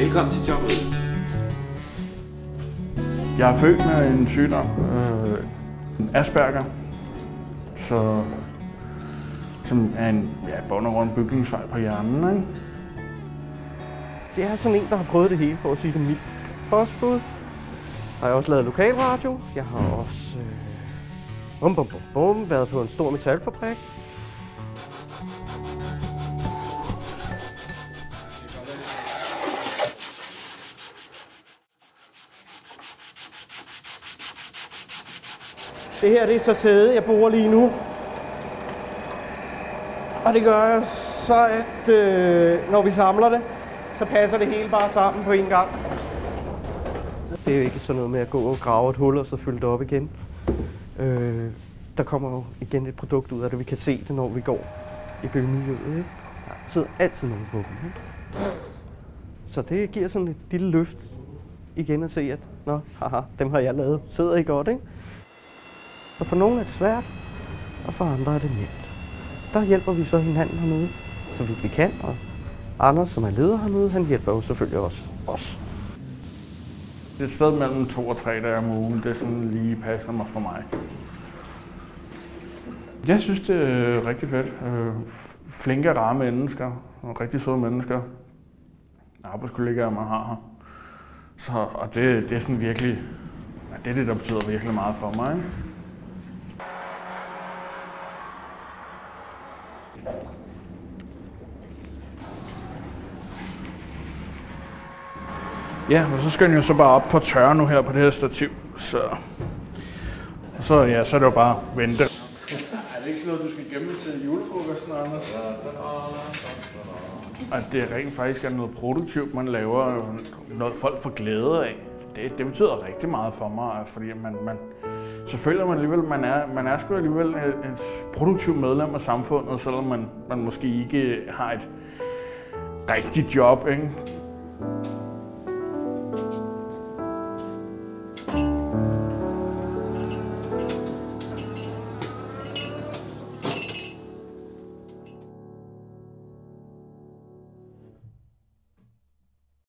Velkommen til jobbet. Jeg er født med en sygdom, Asperger, som er en bund og grund bygningsfejl på hjernen, ikke? Det er sådan en, der har prøvet det hele, for at sige det mildt. Postbud. Har jeg også lavet lokalradio. Jeg har også været på en stor metalfabrik. Det her det er så sæde, jeg bor lige nu. Og det gør jeg så, at når vi samler det, så passer det hele bare sammen på en gang. Det er jo ikke sådan noget med at gå og grave et hul og så fylde det op igen. Der kommer jo igen et produkt ud af det, vi kan se det, når vi går i byggemiljøet. Ikke? Der sidder altid nogen på dem. Ikke? Så det giver sådan et lille løft igen at se, at nå, haha, dem har jeg lavet. Sidder I godt, ikke? Og for nogle er det svært, og for andre er det nemt. Der hjælper vi så hinanden hernede, så vidt vi kan, og Anders, som er leder hernede, han hjælper jo selvfølgelig også os. Det er et sted mellem 2 og 3 dage om ugen, det er sådan lige passer mig for mig. Jeg synes, det er rigtig fedt. Flinke, rare mennesker, og rigtig søde mennesker. Arbejdskollegaer, man har her. Og det er sådan virkelig, det er det, der betyder virkelig meget for mig. Ikke? Ja, og så skal den jo så bare op på tørre nu her på det her stativ, så er det jo bare at vente. Er det ikke sådan noget, du skal gemme til julefrokosten, Anders? At det rent faktisk er noget produktivt, man laver, noget folk får glæde af. Det betyder rigtig meget for mig, fordi så føler man alligevel, man er sgu alligevel et produktivt medlem af samfundet, selvom man måske ikke har et rigtigt job, ikke?